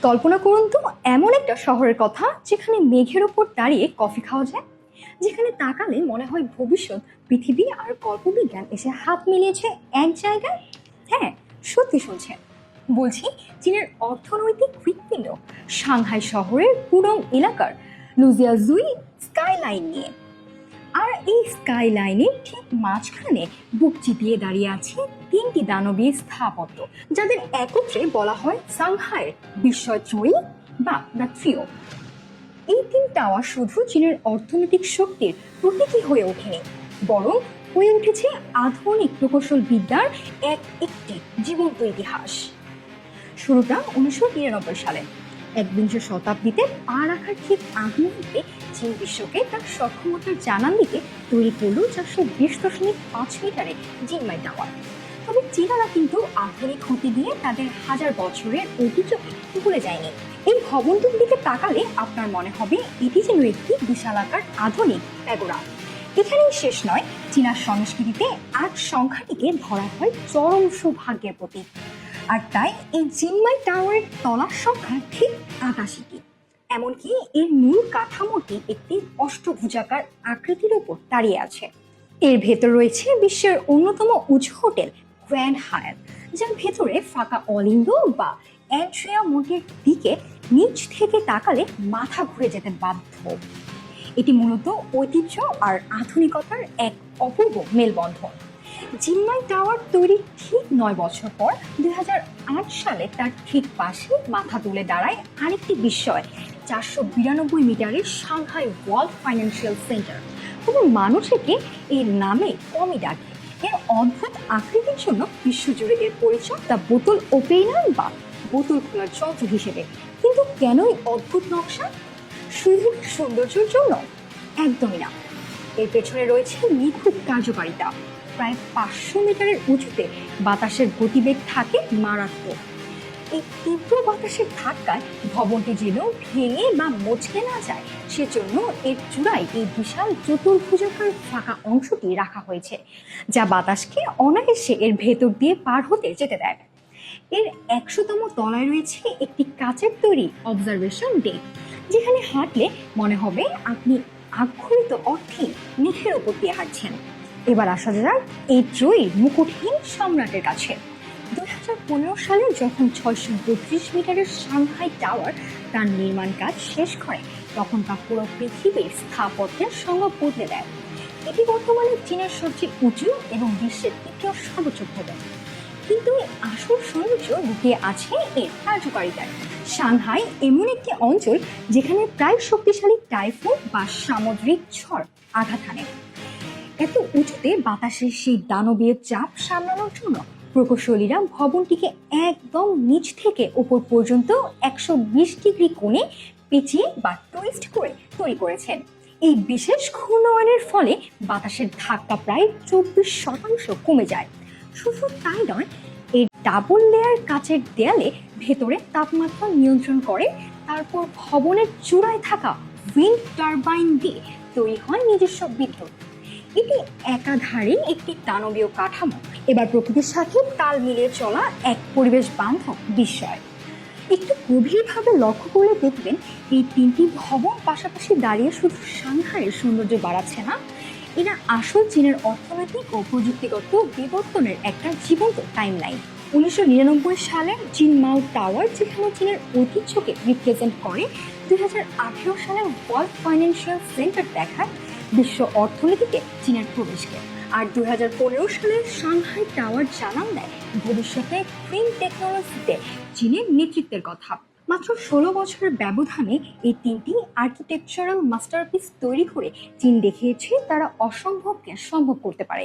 কল্পনা করুন তো এমন একটা শহরের কথা যেখানে মেঘের ওপর দাঁড়িয়ে কফি খাওয়া যায়, যেখানে তাকালে মনে হয় ভবিষ্যৎ পৃথিবী আর কল্পবিজ্ঞান এসে হাত মিলিয়েছে এক জায়গায়। হ্যাঁ, সত্যি শুনছেন, বলছি চীনের অর্থনৈতিক হৃৎপিণ্ড সাংহাই শহরের পুরং এলাকার লুজিয়াজুই স্কাইলাইন নিয়ে। আর এই স্কাইলাইনের ঠিক মাঝখানে বুক চিতিয়ে দাঁড়িয়ে আছে তিনটি দানবীয় স্থাপত্য, যাদের একত্রে বলা হয় সাংহাইয়ের বিস্ময়ত্রয়ী বা দ্য ট্রিও। এই তিন টাওয়ার শুধু চীনের অর্থনৈতিক শক্তির প্রতীকী হয়ে ওঠেনি, বরং হয়ে উঠেছে আধুনিক প্রকৌশল বিদ্যার একটি জীবন্ত ইতিহাস। শুরুটা 1993 সালে। একবিংশ শতাব্দীতে পা রাখার ঠিক আগ মুহূর্তে চীন বিশ্বকে তার সক্ষমতার জানান দিতে তৈরি করল 420.5 মিটারের জিনমাই টাওয়ার। তবে চীনারা কিন্তু আধুনিক হতে গিয়ে তাদের হাজার বছরের ঐতিহ্যকে ভুলে যায়নি। এই ভবনটির দিকে তাকালে আপনার মনে হবে এটি যেন একটি বিশালাকার আধুনিক প্যাগোডা। এখানেই শেষ নয়, চীনা সংস্কৃতিতে 8 সংখ্যাটিকে ধরা হয় চরম সৌভাগ্যের প্রতীক। আর তাই এই জিনমাই টাওয়ারের তলার সংখ্যা ঠিক 88টি। এমনকি এর মূল কাঠামোটি একটি অষ্টভুজাকার আকৃতির উপর দাঁড়িয়ে আছে। এর ভেতর রয়েছে বিশ্বের অন্যতম উঁচু হোটেল গ্র্যান্ড হায়াত, যার ভেতরে ফাঁকা অলিন্দ বা অ্যান্ট্রিয়া মোটের দিকে নিচ থেকে তাকালে মাথা ঘুরে যেতে বাধ্য। এটি মূলত ঐতিহ্য আর আধুনিকতার এক অপূর্ব মেলবন্ধন। জিনমাই টাওয়ার তৈরির ঠিক 9 বছর পর 2008 সালে তার ঠিক পাশে মাথা তুলে দাঁড়ায় আরেকটি বিস্ময়, 492 মিটারের সাংহাই ওয়ার্ল্ড ফাইন্যান্সিয়াল সেন্টার। কোনো মানুষ একে এর নামে কমই ডাকে। এর অদ্ভুত আকৃতির জন্য বিশ্বজুড়ে এর পরিচয় দ্য বোতল ওপেনার বা বোতল খোলার যন্ত্র হিসেবে। কিন্তু কেন এই অদ্ভুত নকশা? শুধু সৌন্দর্যের জন্য? একদমই না। এর পেছনে রয়েছে নিখুঁত কার্যকারিতা। প্রায় 500 মিটারের উঁচুতে বাতাসের গতিবেগ থাকে মারাত্মক। এই তীব্র বাতাসের ধাক্কায় ভবনটি যেন ভেঙে বা মচকে না যায়, সেজন্য এর চূড়ায় এই বিশাল চতুর্ভুজাকার ফাঁকা অংশটি রাখা হয়েছে, যা বাতাসকে অনায়াসে এর ভেতর দিয়ে পার হতে যেতে দেয়। এর 100তম তলায় রয়েছে একটি কাচের তৈরি অবজারভেশন ডেক, যেখানে হাঁটলে মনে হবে আপনি আক্ষরিক অর্থে মেঘের ওপর দিয়ে হাঁটছেন। এবার আসা যাক এই ত্রয়ীর মুকুটহীন সম্রাটের কাছে। 2015 সালে যখন 632 মিটারের সাংহাই টাওয়ার তার নির্মাণ কাজ শেষ করে, তখন তা পুরো পৃথিবীর স্থাপত্যের সংজ্ঞা বদলে দেয়। এটি বর্তমানে চীনের সবচেয়ে উঁচু এবং বিশ্বের তৃতীয় সর্বোচ্চ ভবন। কিন্তু আসল সৌন্দর্য লুকিয়ে আছে এর কার্যকারিতায়। সাংহাই এমন একটি অঞ্চল যেখানে প্রায় শক্তিশালী টাইফুন বা সামুদ্রিক ঝড় আঘাত হানে। এত উঁচুতে বাতাসের সেই দানবীয় চাপ সামলানোর জন্য প্রকৌশলীরা ভবনটিকে একদম নিচ থেকে উপর পর্যন্ত 120 ডিগ্রি কোণে পেঁচিয়ে বা টুইস্ট করে তৈরি করেছেন। এই বিশেষ ঘূর্ণয়নের ফলে বাতাসের ধাক্কা প্রায় 24% কমে যায়। শুধু তাই নয়, এই ডাবল লেয়ার কাচের দেয়ালে ভেতরে তাপমাত্রা নিয়ন্ত্রণ করে। তারপর ভবনের চূড়ায় থাকা উইন্ড টারবাইন দিয়ে তৈরি হয় নিজস্ব বিদ্যুৎ। এটি একাধারে একটি দানবীয় কাঠামো, এবার প্রকৃতির সাথে তাল মিলিয়ে চলা এক পরিবেশ বান্ধব বিস্ময়। একটু গভীরভাবে লক্ষ্য করলে দেখবেন এই তিনটি ভবন পাশাপাশি দাঁড়িয়ে শুধু সাংহাইয়ের সৌন্দর্য বাড়াচ্ছে না, এরা আসল চীনের অর্থনৈতিক ও প্রযুক্তিগত বিবর্তনের একটা জীবন্ত টাইমলাইন। 1999 সালের জিনমাও টাওয়ার যেখানে চীনের ঐতিহ্যকে রিপ্রেজেন্ট করে, 2018 সালের ওয়ার্ল্ড ফাইন্যান্সিয়াল সেন্টার দেখায় বিশ্ব অর্থনীতিতে চীনের প্রবেশকে। আর 2015 সালের সাংহাই টাওয়ার জানান দেয় ভবিষ্যতে গ্রিন টেকনোলজিতে চীনের নেতৃত্বের কথা। মাত্র 16 বছরের ব্যবধানে এই তিনটি আর্কিটেকচারাল মাস্টারপিস তৈরি করে চীন দেখিয়েছে তারা অসম্ভবকে সম্ভব করতে পারে।